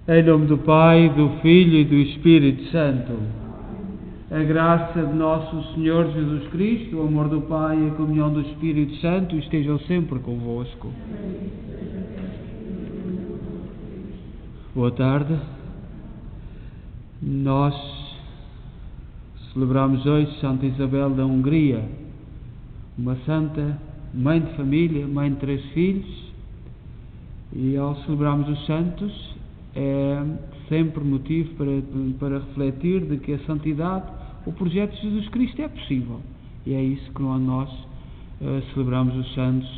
Em nome do Pai, do Filho e do Espírito Santo. A graça de nosso Senhor Jesus Cristo, o amor do Pai e a comunhão do Espírito Santo estejam sempre convosco. Boa tarde. Nós celebramos hoje Santa Isabel da Hungria, uma santa, mãe de família, mãe de 3 filhos, e ao celebrarmos os santos é sempre motivo para refletir de que a santidade, o projeto de Jesus Cristo é possível. E é isso que quando nós celebramos os santos,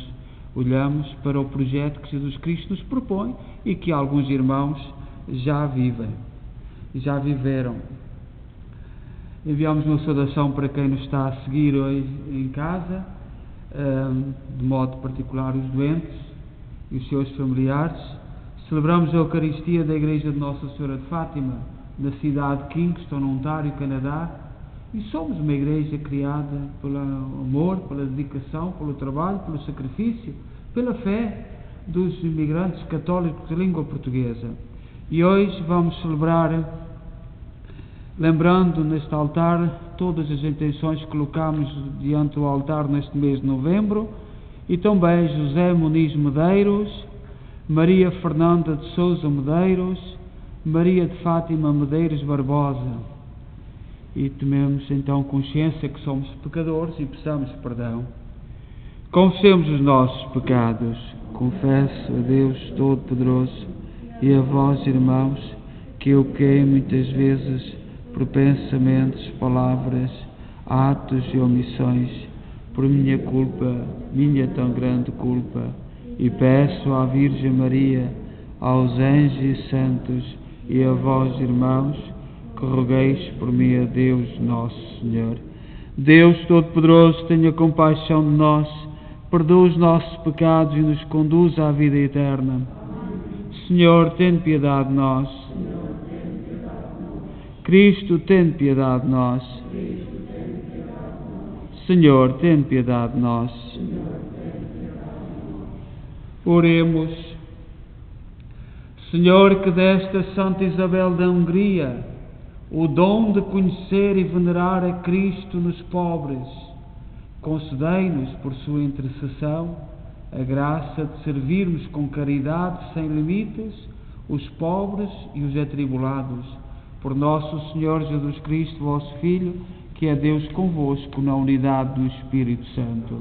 olhamos para o projeto que Jesus Cristo nos propõe e que alguns irmãos já viveram. Enviamos uma saudação para quem nos está a seguir hoje em casa, de modo particular os doentes e os seus familiares. Celebramos a Eucaristia da Igreja de Nossa Senhora de Fátima, na cidade de Kingston, no Ontário, Canadá, e somos uma igreja criada pelo amor, pela dedicação, pelo trabalho, pelo sacrifício, pela fé dos imigrantes católicos de língua portuguesa. E hoje vamos celebrar, lembrando neste altar todas as intenções que colocamos diante do altar neste mês de novembro, e também José Muniz Medeiros, Maria Fernanda de Sousa Medeiros, Maria de Fátima Medeiros Barbosa. E tomemos então consciência que somos pecadores e peçamos perdão. Confessemos os nossos pecados. Confesso a Deus Todo-Poderoso e a vós, irmãos, que eu pequei muitas vezes por pensamentos, palavras, atos e omissões, por minha culpa, minha tão grande culpa. E peço à Virgem Maria, aos anjos e santos e a vós, irmãos, que rogueis por mim a Deus Nosso Senhor. Deus Todo-Poderoso, tenha compaixão de nós, perdoa os nossos pecados e nos conduza à vida eterna. Senhor, tem piedade de nós. Cristo, tem piedade de nós. Senhor, tem piedade de nós. Oremos. Senhor, que desta Santa Isabel da Hungria o dom de conhecer e venerar a Cristo nos pobres, concedei-nos, por sua intercessão, a graça de servirmos com caridade sem limites os pobres e os atribulados. Por nosso Senhor Jesus Cristo, vosso Filho, que é Deus convosco na unidade do Espírito Santo.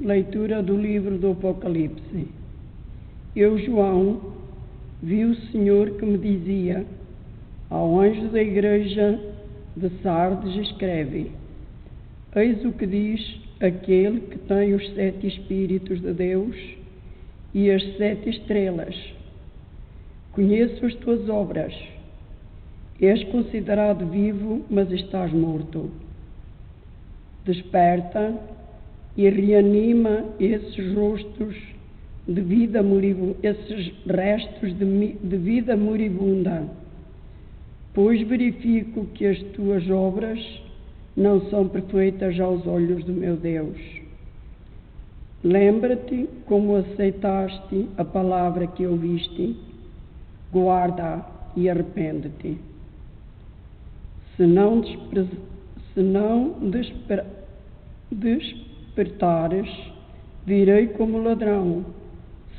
Leitura do livro do Apocalipse. Eu, João, vi o Senhor que me dizia: ao anjo da igreja de Sardes escreve: eis o que diz aquele que tem os 7 Espíritos de Deus e as 7 estrelas. Conheço as tuas obras. És considerado vivo, mas estás morto. Desperta e reanima esses rostos de vida moribunda, esses restos de vida moribunda, pois verifico que as tuas obras não são perfeitas aos olhos do meu Deus. Lembra-te como aceitaste a palavra que ouviste, guarda e arrepende-te. Se não despertares, virei como ladrão,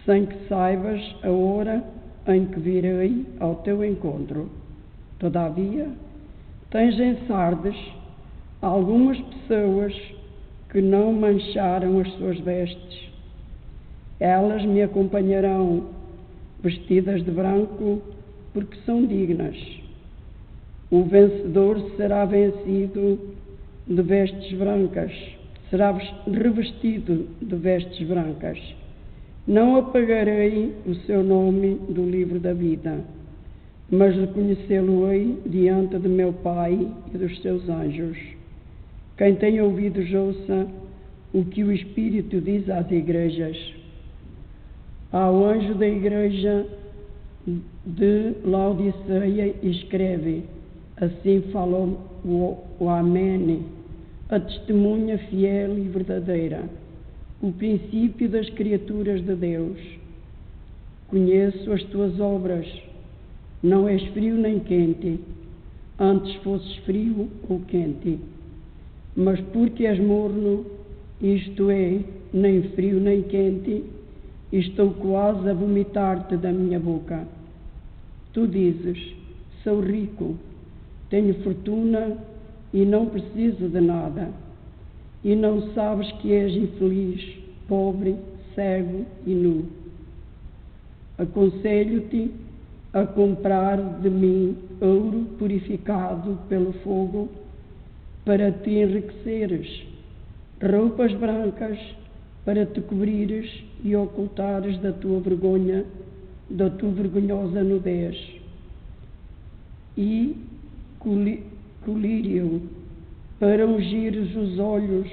sem que saibas a hora em que virei ao teu encontro. Todavia, tens em Sardes algumas pessoas que não mancharam as suas vestes. Elas me acompanharão vestidas de branco, porque são dignas. O vencedor será vencido de vestes brancas, será revestido de vestes brancas. Não apagarei o seu nome do livro da vida, mas reconhecê-lo-ei diante de meu Pai e dos seus anjos. Quem tem ouvidos ouça o que o Espírito diz às igrejas. Ao anjo da igreja de Laodiceia escreve: assim fala o Amém, a testemunha fiel e verdadeira, o princípio das criaturas de Deus. Conheço as tuas obras, não és frio nem quente, antes fosses frio ou quente. Mas porque és morno, isto é, nem frio nem quente, estou quase a vomitar-te da minha boca. Tu dizes: sou rico, tenho fortuna e não preciso de nada. E não sabes que és infeliz, pobre, cego e nu. Aconselho-te a comprar de mim ouro purificado pelo fogo, para te enriqueceres, roupas brancas para te cobrires e ocultares da tua vergonha, da tua vergonhosa nudez, e colírio para ungires os olhos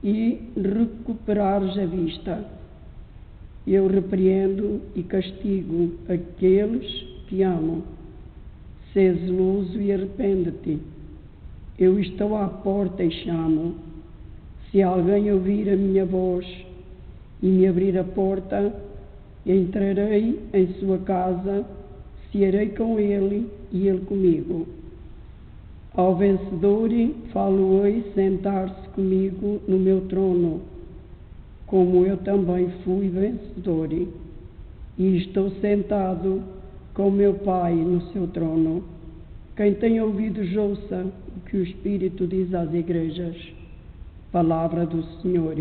e recuperares a vista. Eu repreendo e castigo aqueles que amo. Sê zeloso e arrepende-te. Eu estou à porta e chamo. Se alguém ouvir a minha voz e me abrir a porta, entrarei em sua casa, cearei com ele e ele comigo. Ao vencedor falo-ei sentar-se comigo no meu trono, como eu também fui vencedor, e estou sentado com meu Pai no seu trono. Quem tem ouvidos ouça o que o Espírito diz às igrejas. Palavra do Senhor.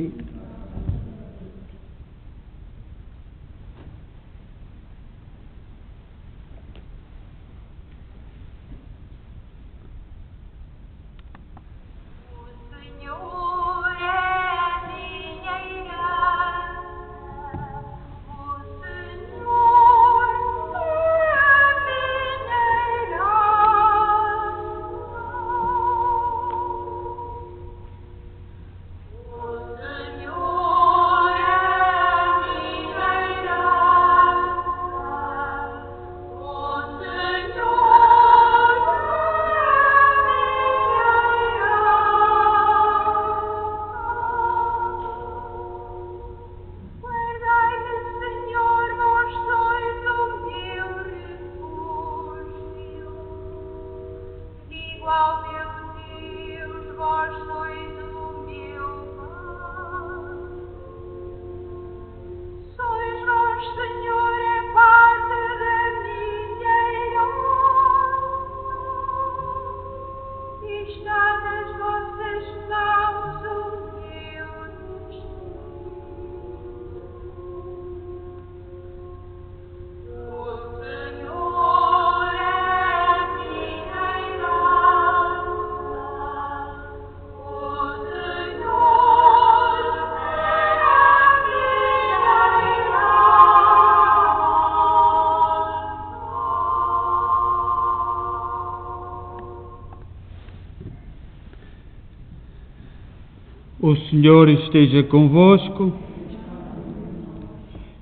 O Senhor esteja convosco.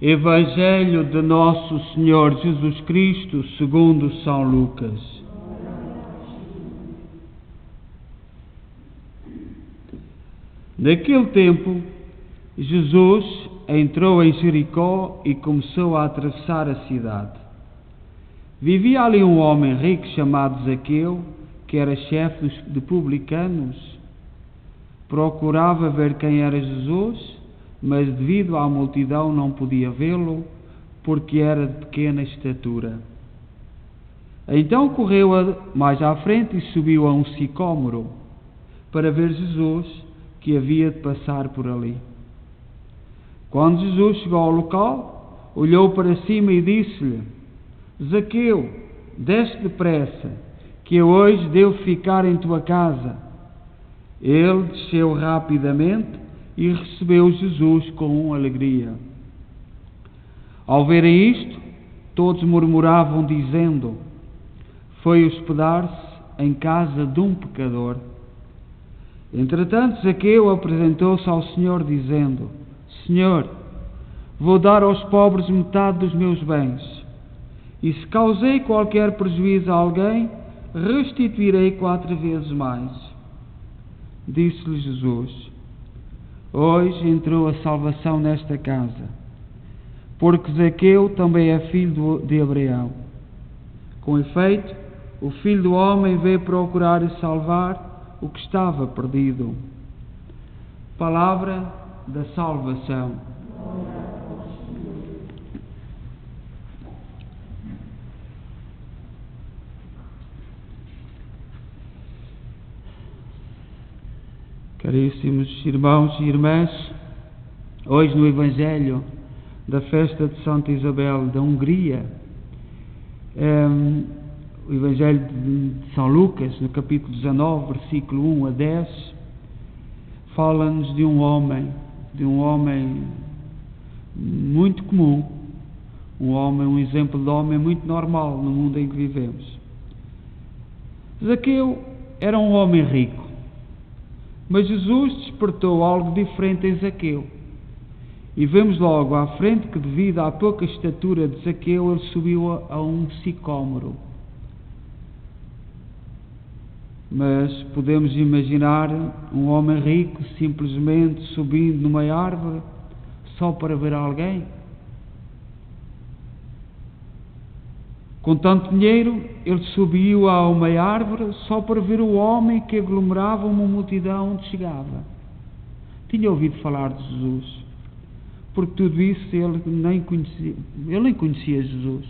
Evangelho de Nosso Senhor Jesus Cristo segundo São Lucas. Naquele tempo, Jesus entrou em Jericó e começou a atravessar a cidade. Vivia ali um homem rico chamado Zaqueu, que era chefe de publicanos. Procurava ver quem era Jesus, mas devido à multidão não podia vê-lo, porque era de pequena estatura. Então correu mais à frente e subiu a um sicômoro, para ver Jesus, que havia de passar por ali. Quando Jesus chegou ao local, olhou para cima e disse-lhe: Zaqueu, desce depressa, que eu hoje devo ficar em tua casa. Ele desceu rapidamente e recebeu Jesus com alegria. Ao verem isto, todos murmuravam, dizendo: foi hospedar-se em casa de um pecador. Entretanto, Zaqueu apresentou-se ao Senhor, dizendo: Senhor, vou dar aos pobres metade dos meus bens, e se causei qualquer prejuízo a alguém, restituirei 4 vezes mais. Disse-lhe Jesus: Hoje entrou a salvação nesta casa, porque Zaqueu também é filho de Abraão. Com efeito, o Filho do Homem veio procurar e salvar o que estava perdido. Palavra da salvação. Caríssimos irmãos e irmãs, hoje no Evangelho da festa de Santa Isabel da Hungria, o Evangelho de São Lucas, no capítulo 19, versículo 1 a 10, fala-nos de um homem muito comum, um exemplo de homem muito normal no mundo em que vivemos. Zaqueu era um homem rico, mas Jesus despertou algo diferente em Zaqueu. E vemos logo à frente que, devido à pouca estatura de Zaqueu, ele subiu a um sicômoro. Mas podemos imaginar um homem rico simplesmente subindo numa árvore só para ver alguém? Com tanto dinheiro, ele subiu a uma árvore só para ver o homem que aglomerava uma multidão onde chegava. Tinha ouvido falar de Jesus, porque tudo isso ele nem conhecia Jesus.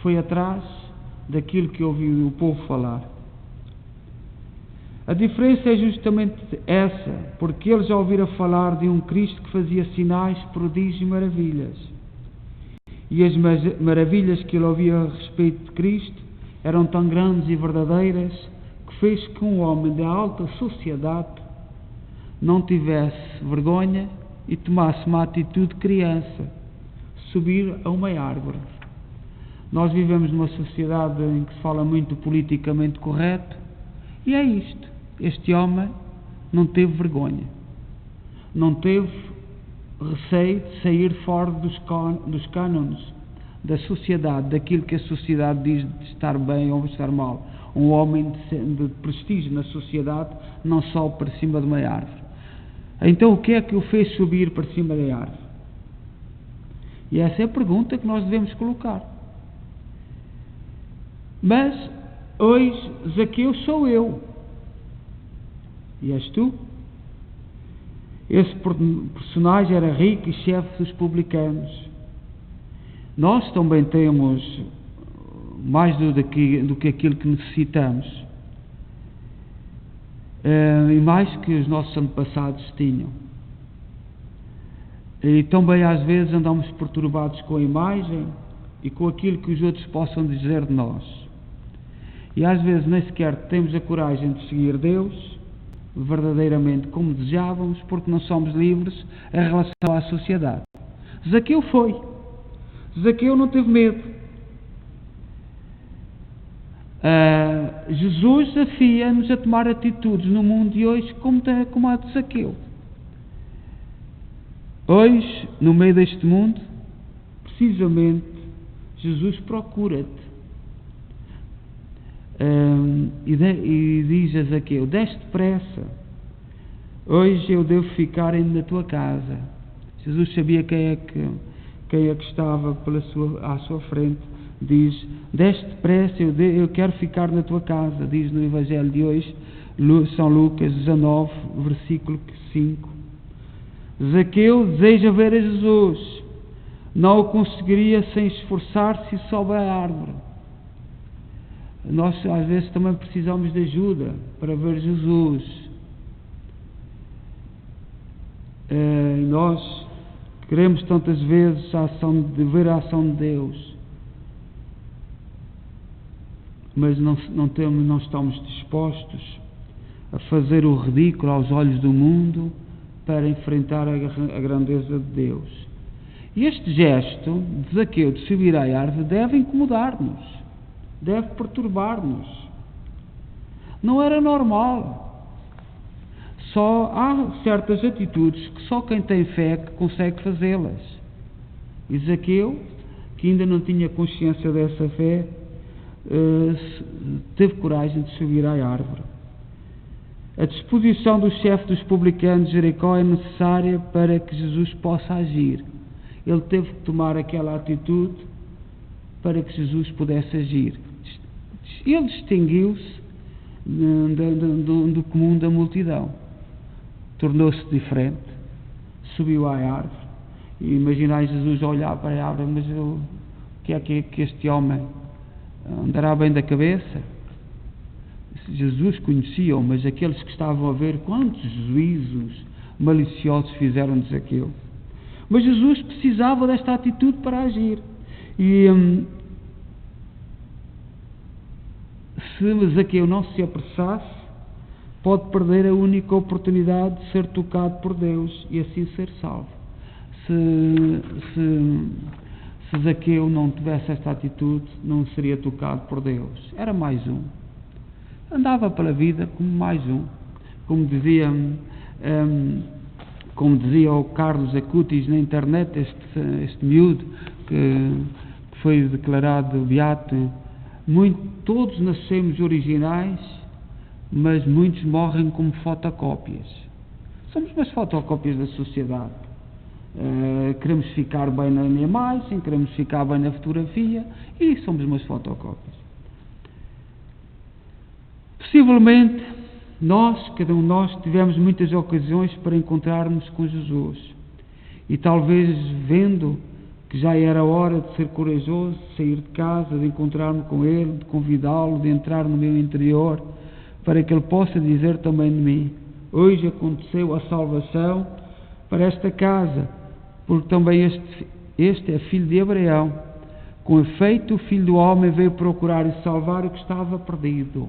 Foi atrás daquilo que ouviu o povo falar. A diferença é justamente essa, porque eles já ouviram falar de um Cristo que fazia sinais, prodígios e maravilhas. E as maravilhas que ele ouvia a respeito de Cristo eram tão grandes e verdadeiras que fez que um homem da alta sociedade não tivesse vergonha e tomasse uma atitude de criança, subir a uma árvore. Nós vivemos numa sociedade em que se fala muito politicamente correto, e é isto. Este homem não teve vergonha, não teve receio de sair fora dos cânones da sociedade, daquilo que a sociedade diz de estar bem ou de estar mal. Um homem de prestígio na sociedade não sobe para cima de uma árvore. Então o que é que o fez subir para cima da árvore? E essa é a pergunta que nós devemos colocar. Mas hoje Zaqueu sou eu. E és tu? Esse personagem era rico e chefe dos publicanos. Nós também temos mais do que aquilo que necessitamos. E mais que os nossos antepassados tinham. E também às vezes andamos perturbados com a imagem e com aquilo que os outros possam dizer de nós. E às vezes nem sequer temos a coragem de seguir Deus verdadeiramente como desejávamos, porque não somos livres em relação à sociedade. Zaqueu foi. Zaqueu não teve medo. Jesus desafia-nos a tomar atitudes no mundo de hoje como a de Zaqueu. Hoje, no meio deste mundo, precisamente, Jesus procura-te. E diz a Zaqueu: deste depressa, hoje eu devo ficar ainda na tua casa. Jesus sabia quem é que estava à sua frente. Diz: deste depressa, eu quero ficar na tua casa. Diz no Evangelho de hoje, São Lucas 19, versículo 5. Zaqueu deseja ver a Jesus, não o conseguiria sem esforçar-se e sobe a árvore. Nós às vezes também precisamos de ajuda para ver Jesus. Nós queremos tantas vezes ver a ação de Deus, mas não estamos dispostos a fazer o ridículo aos olhos do mundo para enfrentar a grandeza de Deus. E este gesto de Zaqueu de subir à árvore deve incomodar-nos, deve perturbar-nos. Não era normal. Só há certas atitudes que só quem tem fé que consegue fazê-las. E Zaqueu, que ainda não tinha consciência dessa fé, teve coragem de subir à árvore. A disposição do chefe dos publicanos de Jericó é necessária para que Jesus possa agir. Ele teve que tomar aquela atitude para que Jesus pudesse agir. Ele distinguiu-se do comum da multidão. Tornou-se diferente, subiu à árvore. E imaginai Jesus a olhar para a árvore, mas o que é que este homem andará bem da cabeça? Jesus conhecia-o, mas aqueles que estavam a ver, quantos juízos maliciosos fizeram de Zaqueu. Mas Jesus precisava desta atitude para agir. E se Zaqueu não se apressasse, pode perder a única oportunidade de ser tocado por Deus e assim ser salvo. Se Zaqueu não tivesse esta atitude, não seria tocado por Deus. Era mais um. Andava pela vida como mais um. Como dizia o Carlos Acutis na internet, este miúdo que foi declarado beato, todos nascemos originais, mas muitos morrem como fotocópias. Somos umas fotocópias da sociedade. Queremos ficar bem na imagem, queremos ficar bem na fotografia e somos umas fotocópias. Possivelmente cada um de nós tivemos muitas ocasiões para encontrarmos com Jesus e talvez vendo que já era hora de ser corajoso, de sair de casa, de encontrar-me com Ele, de convidá-lo, de entrar no meu interior, para que Ele possa dizer também de mim: hoje aconteceu a salvação para esta casa, porque também este é filho de Abraão. Com efeito, o Filho do Homem veio procurar e salvar o que estava perdido.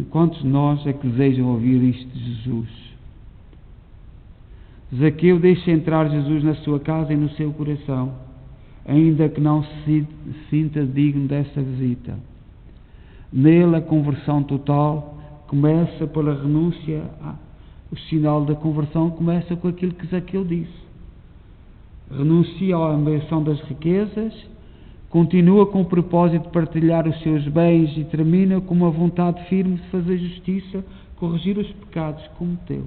Quantos de nós é que desejam ouvir isto de Jesus? Zaqueu deixa entrar Jesus na sua casa e no seu coração, ainda que não se sinta digno dessa visita. Nele a conversão total começa pela renúncia. O sinal da conversão começa com aquilo que Zaqueu disse. Renuncia à ambição das riquezas, continua com o propósito de partilhar os seus bens e termina com uma vontade firme de fazer justiça, corrigir os pecados que cometeu.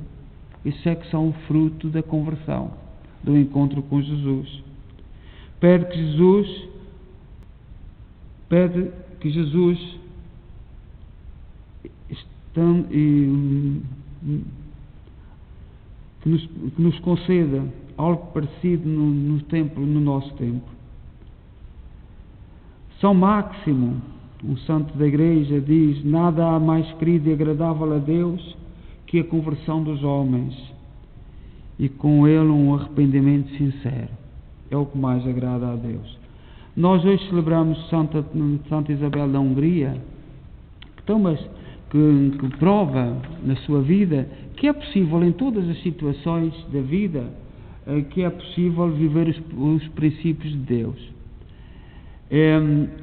Isso é que são o fruto da conversão, do encontro com Jesus. Pede que Jesus que nos conceda algo parecido no nosso tempo. São Máximo, um santo da Igreja, diz: nada há mais querido e agradável a Deus que a conversão dos homens, e com ele um arrependimento sincero. É o que mais agrada a Deus. Nós hoje celebramos Santa Isabel da Hungria, que prova na sua vida que é possível, em todas as situações da vida, que é possível viver os princípios de Deus.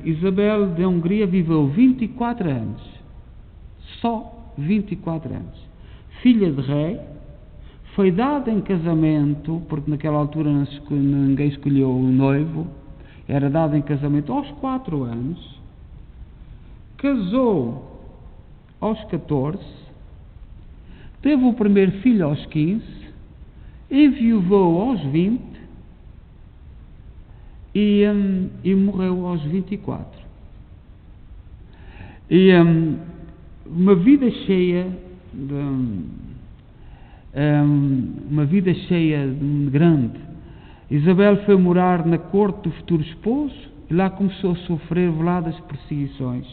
Isabel da Hungria viveu 24 anos, só 24 anos, filha de rei, foi dada em casamento, porque naquela altura ninguém escolheu o noivo, era dada em casamento aos 4 anos, casou aos 14, teve o primeiro filho aos 15, enviuvou aos 20 e morreu aos 24. E uma vida cheia de grande. Isabel foi morar na corte do futuro esposo e lá começou a sofrer veladas perseguições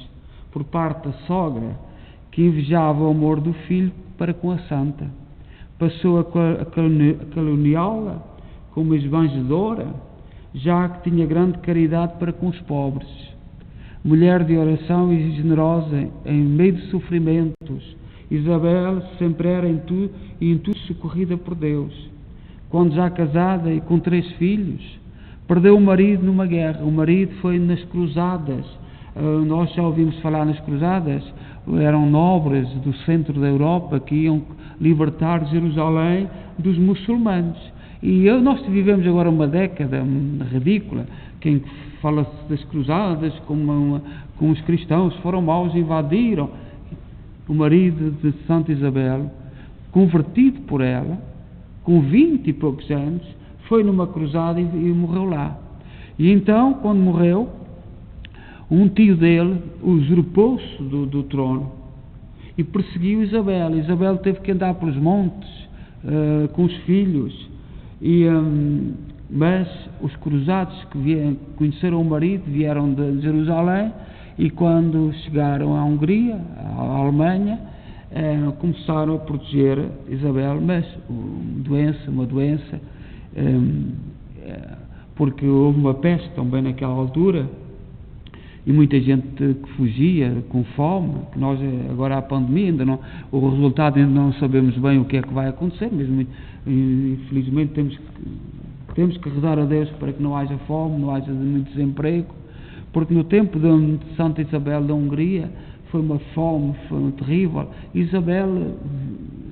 por parte da sogra, que invejava o amor do filho para com a santa. Passou a caluniá-la como esbanjadora, já que tinha grande caridade para com os pobres. Mulher de oração e generosa em meio de sofrimentos, Isabel sempre era em tudo socorrida por Deus. Quando já casada e com 3 filhos, perdeu o marido numa guerra. O marido foi nas cruzadas, Nós já ouvimos falar nas cruzadas, eram nobres do centro da Europa que iam libertar Jerusalém dos muçulmanos. E nós vivemos agora uma década ridícula, quem fala das cruzadas como os cristãos foram maus, invadiram. O marido de Santa Isabel, convertido por ela, com 20 e poucos anos, foi numa cruzada e morreu lá. E então, quando morreu, um tio dele usurpou-se do trono e perseguiu Isabel. Isabel teve que andar pelos montes com os filhos, mas os cruzados que conheceram o marido vieram de Jerusalém, e quando chegaram à Hungria, à Alemanha, começaram a proteger Isabel, mas uma doença, porque houve uma peste também naquela altura, e muita gente que fugia com fome, que nós agora a pandemia, o resultado ainda não sabemos bem o que é que vai acontecer, mesmo infelizmente temos que rezar a Deus para que não haja fome, não haja muito desemprego, porque no tempo de Santa Isabel da Hungria foi uma fome, foi terrível. Isabel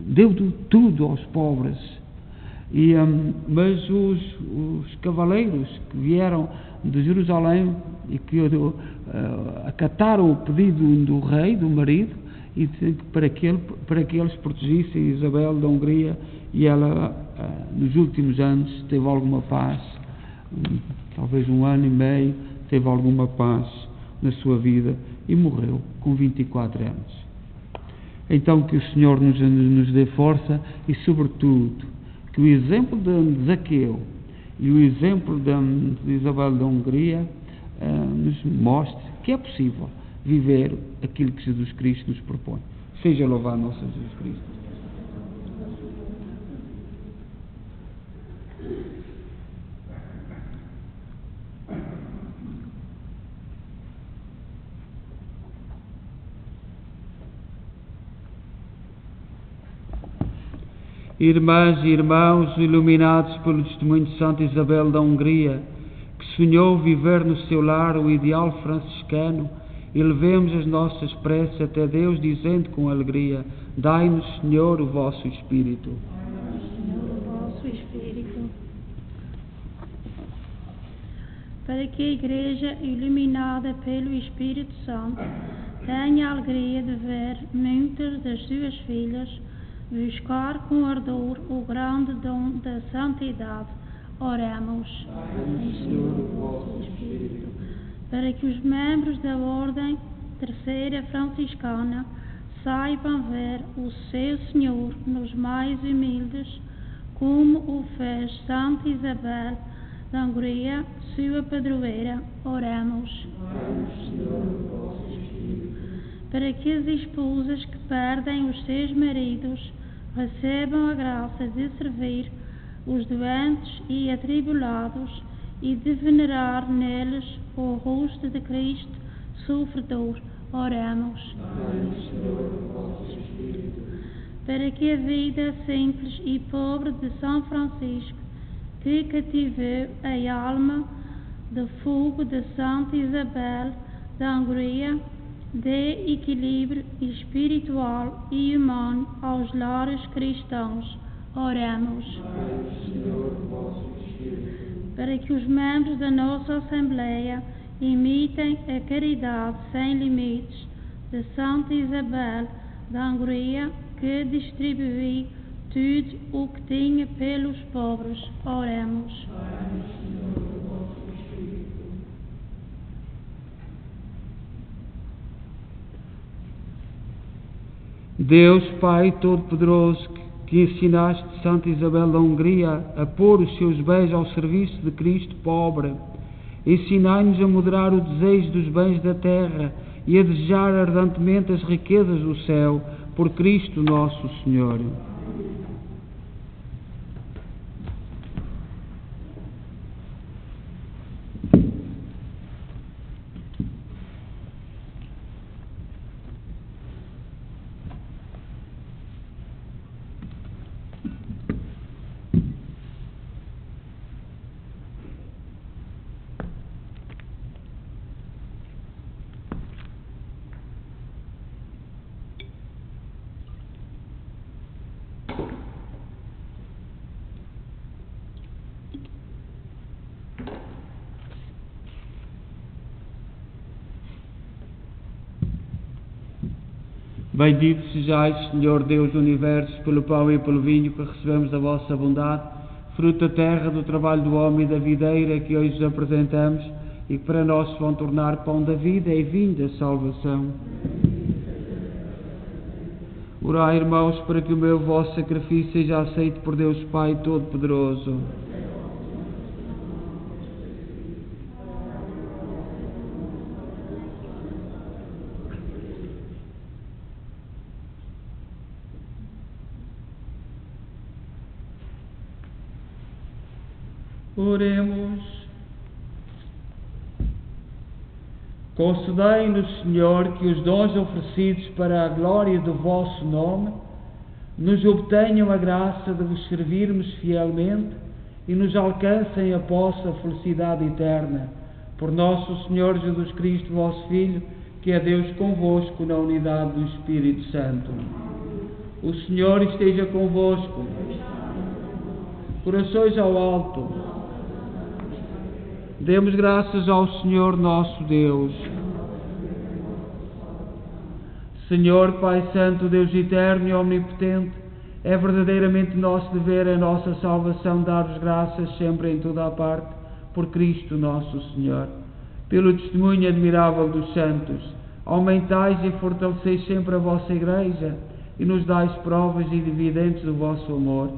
deu tudo aos pobres, mas os cavaleiros que vieram de Jerusalém e que acataram o pedido do rei, do marido, e para que eles protegissem Isabel da Hungria, e ela nos últimos anos teve alguma paz, talvez 1 ano e meio, teve alguma paz na sua vida e morreu com 24 anos. Então que o Senhor nos dê força e, sobretudo, que o exemplo de Zaqueu e o exemplo de Isabel da Hungria nos mostre que é possível viver aquilo que Jesus Cristo nos propõe. Seja louvado nosso Jesus Cristo. Irmãs e irmãos, iluminados pelo testemunho de Santa Isabel da Hungria, que sonhou viver no seu lar o ideal franciscano, elevemos as nossas preces até Deus, dizendo com alegria: dai-nos, Senhor, o vosso Espírito. Para que a Igreja, iluminada pelo Espírito Santo, tenha a alegria de ver muitas das suas filhas buscar com ardor o grande dom da santidade. Oremos. Para que os membros da Ordem Terceira Franciscana saibam ver o seu Senhor nos mais humildes, como o fez Santa Isabel da Hungria, sua padroeira. Oremos. Para que as esposas que perdem os seus maridos recebam a graça de servir os doentes e atribulados e de venerar neles o rosto de Cristo sofredor. Oremos. Para que a vida simples e pobre de São Francisco, que cativou a alma do fogo de Santa Isabel da Hungria, dê equilíbrio espiritual e humano aos lares cristãos. Oremos. Para que os membros da nossa Assembleia imitem a caridade sem limites de Santa Isabel da Hungria, que distribuiu tudo o que tinha pelos pobres. Oremos. Deus Pai Todo-Poderoso, que ensinaste Santa Isabel da Hungria a pôr os seus bens ao serviço de Cristo pobre, ensinai-nos a moderar o desejo dos bens da terra e a desejar ardentemente as riquezas do céu, por Cristo nosso Senhor. Bendito sejais, Senhor Deus do Universo, pelo pão e pelo vinho que recebemos da vossa bondade, fruto da terra, do trabalho do homem e da videira que hoje vos apresentamos, e que para nós se vão tornar pão da vida e vinho da salvação. Orai, irmãos, para que o meu vosso sacrifício seja aceito por Deus Pai Todo-Poderoso. Oremos. Concedei-nos, Senhor, que os dons oferecidos para a glória do vosso nome nos obtenham a graça de vos servirmos fielmente e nos alcancem a vossa felicidade eterna. Por nosso Senhor Jesus Cristo, vosso Filho, que é Deus convosco na unidade do Espírito Santo. O Senhor esteja convosco. Corações ao alto. Demos graças ao Senhor nosso Deus. Senhor, Pai Santo, Deus eterno e omnipotente, é verdadeiramente nosso dever, a nossa salvação, dar-vos graças sempre em toda a parte, por Cristo nosso Senhor. Pelo testemunho admirável dos santos, aumentais e fortaleceis sempre a vossa Igreja e nos dais provas evidentes do vosso amor.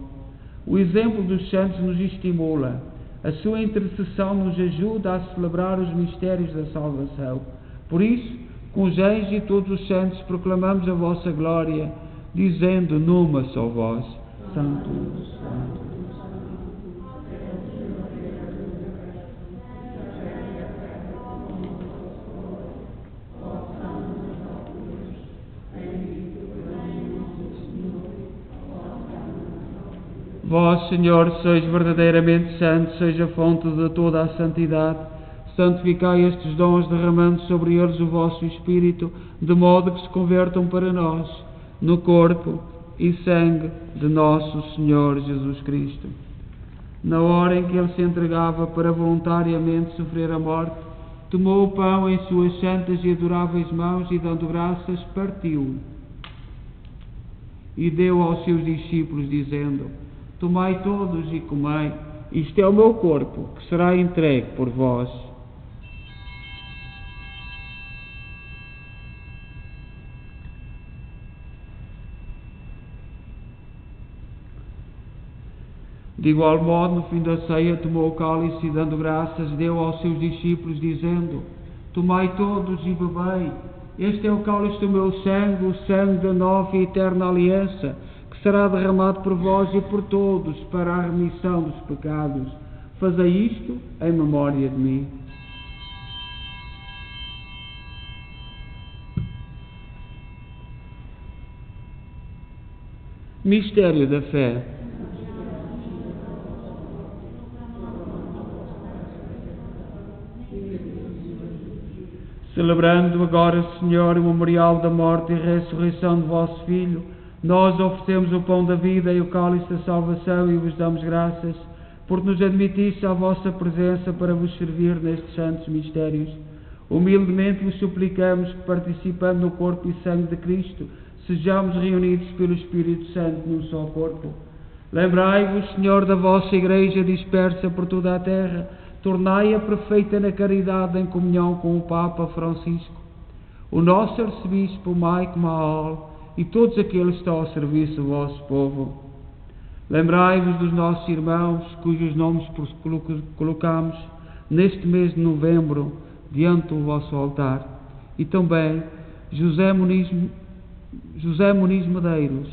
O exemplo dos santos nos estimula. A sua intercessão nos ajuda a celebrar os mistérios da salvação. Por isso, com os anjos e todos os santos, proclamamos a vossa glória, dizendo numa só voz: Santo, Santo. Vós, Senhor, sois verdadeiramente santos, sois a fonte de toda a santidade. Santificai estes dons, derramando sobre eles o vosso Espírito, de modo que se convertam para nós, no corpo e sangue de nosso Senhor Jesus Cristo. Na hora em que Ele se entregava para voluntariamente sofrer a morte, tomou o pão em suas santas e adoráveis mãos e, dando graças, partiu e deu aos seus discípulos, dizendo: Tomai todos e comei, isto é o meu corpo, que será entregue por vós. De igual modo, no fim da ceia, tomou o cálice e, dando graças, deu aos seus discípulos, dizendo: Tomai todos e bebei, este é o cálice do meu sangue, o sangue da nova e eterna aliança, que será derramado por vós e por todos para a remissão dos pecados. Fazei isto em memória de mim. Mistério da fé. Celebrando agora, Senhor, o memorial da morte e ressurreição de vosso Filho, nós oferecemos o pão da vida e o cálice da salvação e vos damos graças, porque nos admitiste à vossa presença para vos servir nestes santos mistérios. Humildemente vos suplicamos que, participando no corpo e sangue de Cristo, sejamos reunidos pelo Espírito Santo num só corpo. Lembrai-vos, Senhor, da vossa Igreja dispersa por toda a terra, tornai-a perfeita na caridade em comunhão com o Papa Francisco, o nosso arcebispo Mike Mahal e todos aqueles que estão ao serviço do vosso povo. Lembrai-vos dos nossos irmãos, cujos nomes colocamos neste mês de novembro diante do vosso altar, e também José Muniz Medeiros,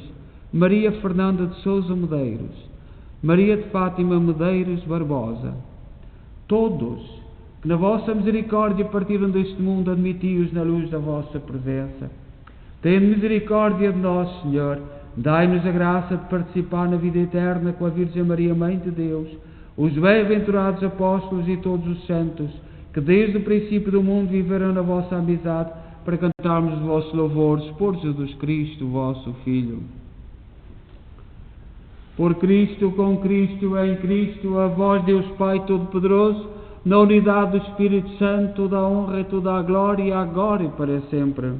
Maria Fernanda de Sousa Medeiros, Maria de Fátima Medeiros Barbosa. Todos que na vossa misericórdia partiram deste mundo, admiti-os na luz da vossa presença. Tende misericórdia de nós, Senhor, dai-nos a graça de participar na vida eterna com a Virgem Maria, Mãe de Deus, os bem-aventurados apóstolos e todos os santos, que desde o princípio do mundo viveram na vossa amizade, para cantarmos os vossos louvores por Jesus Cristo, vosso Filho. Por Cristo, com Cristo, em Cristo, a vós, Deus Pai Todo-Poderoso, na unidade do Espírito Santo, toda a honra e toda a glória, agora e para sempre.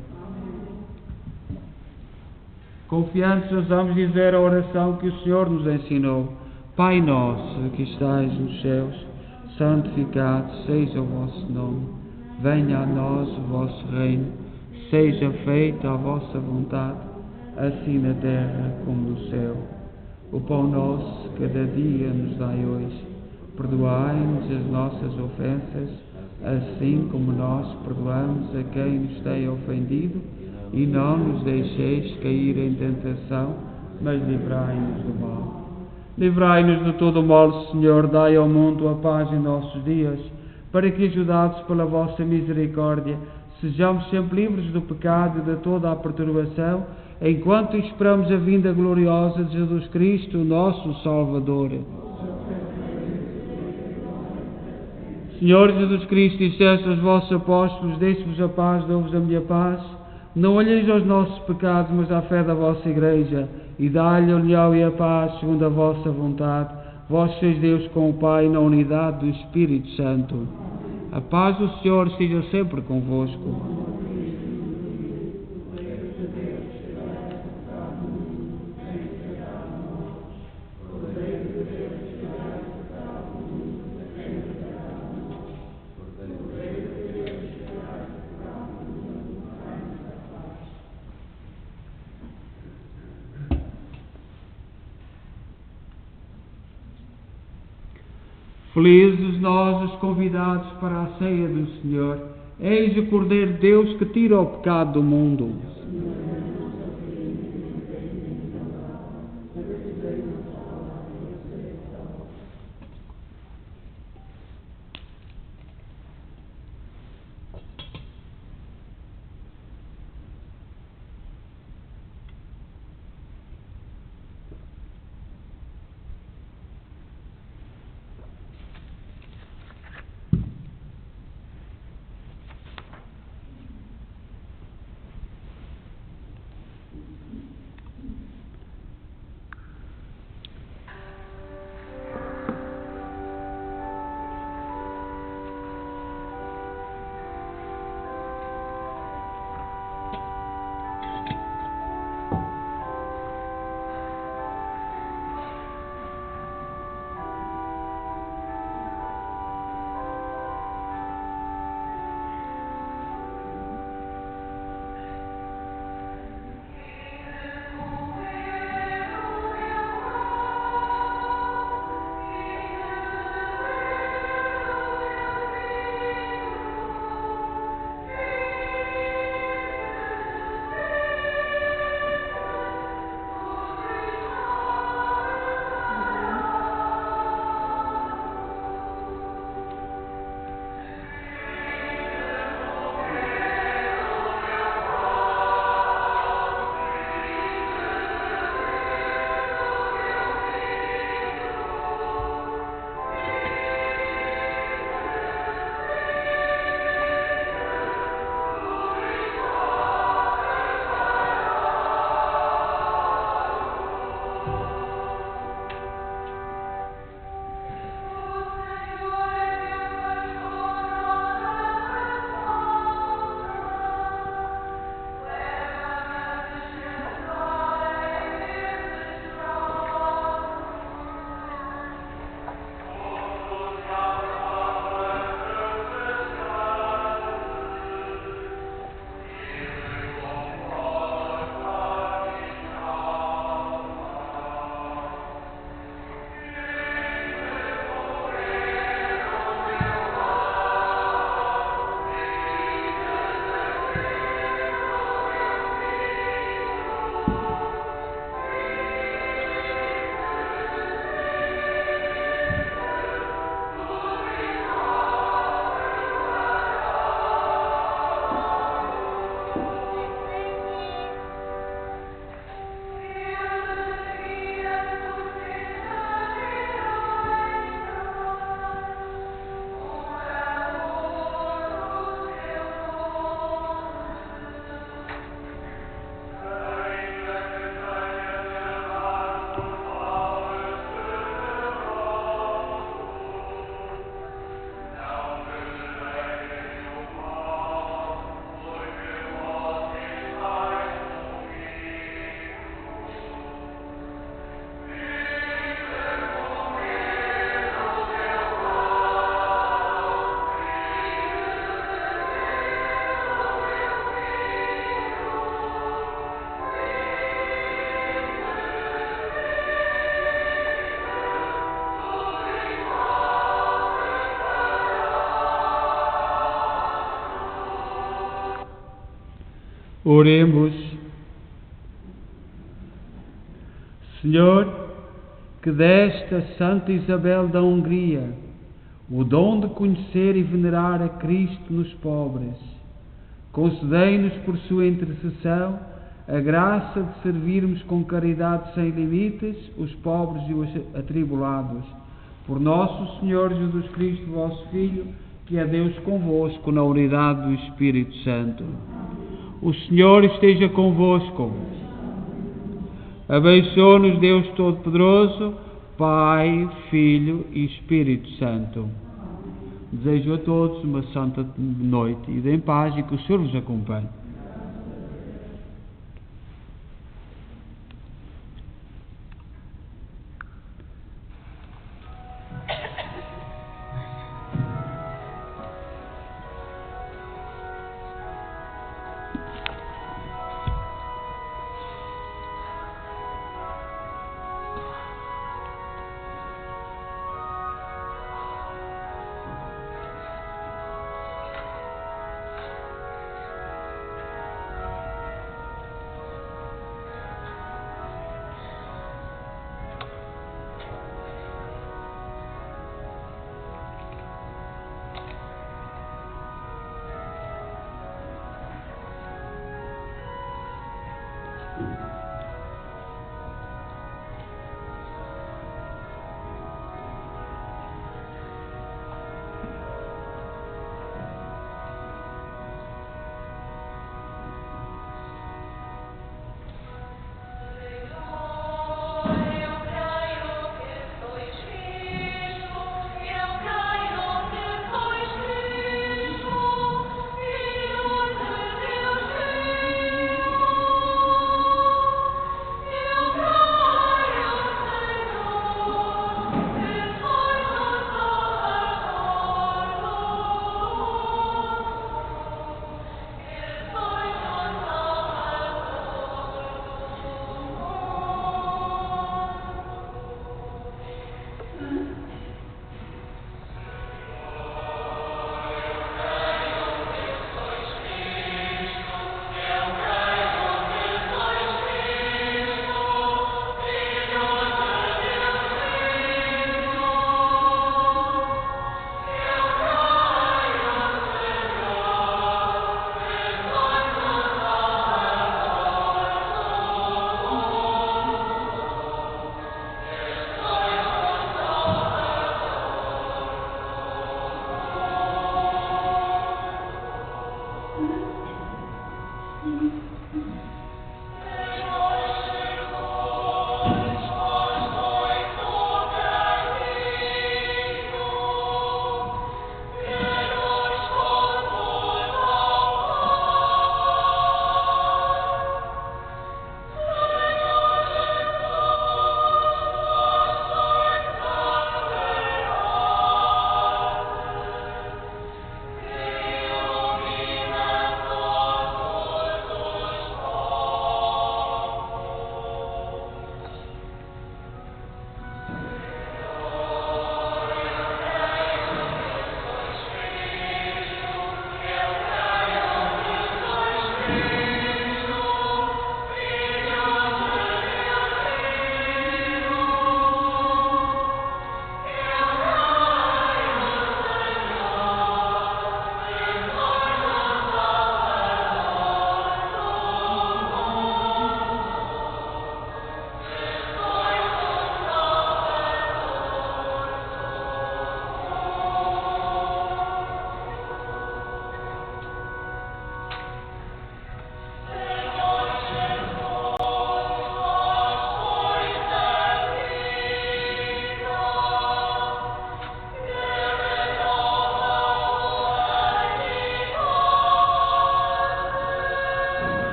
Confiantes ousamos dizer a oração que o Senhor nos ensinou. Pai nosso, que estais nos céus, santificado seja o vosso nome. Venha a nós o vosso reino. Seja feita a vossa vontade, assim na terra como no céu. O pão nosso, cada dia, nos dai hoje. Perdoai-nos as nossas ofensas, assim como nós perdoamos a quem nos tem ofendido. E não nos deixeis cair em tentação, mas livrai-nos do mal. Livrai-nos de todo o mal, Senhor, dai ao mundo a paz em nossos dias, para que, ajudados pela vossa misericórdia, sejamos sempre livres do pecado e de toda a perturbação, enquanto esperamos a vinda gloriosa de Jesus Cristo, nosso Salvador. Senhor Jesus Cristo, disseste aos vossos apóstolos: deixo-vos a paz, dou-vos a minha paz. Não olheis aos nossos pecados, mas à fé da vossa Igreja, e dai-lhe a união e a paz, segundo a vossa vontade. Vós sois Deus com o Pai, na unidade do Espírito Santo. A paz do Senhor esteja sempre convosco. Felizes nós os convidados para a ceia do Senhor. Eis o Cordeiro de Deus que tira o pecado do mundo. Oremos. Senhor, que desta Santa Isabel da Hungria o dom de conhecer e venerar a Cristo nos pobres, concedei-nos por sua intercessão a graça de servirmos com caridade sem limites os pobres e os atribulados. Por nosso Senhor Jesus Cristo, vosso Filho, que é Deus convosco na unidade do Espírito Santo. O Senhor esteja convosco. Abençoe-nos Deus Todo-Poderoso, Pai, Filho e Espírito Santo. Desejo a todos uma santa noite e em paz, e que o Senhor vos acompanhe.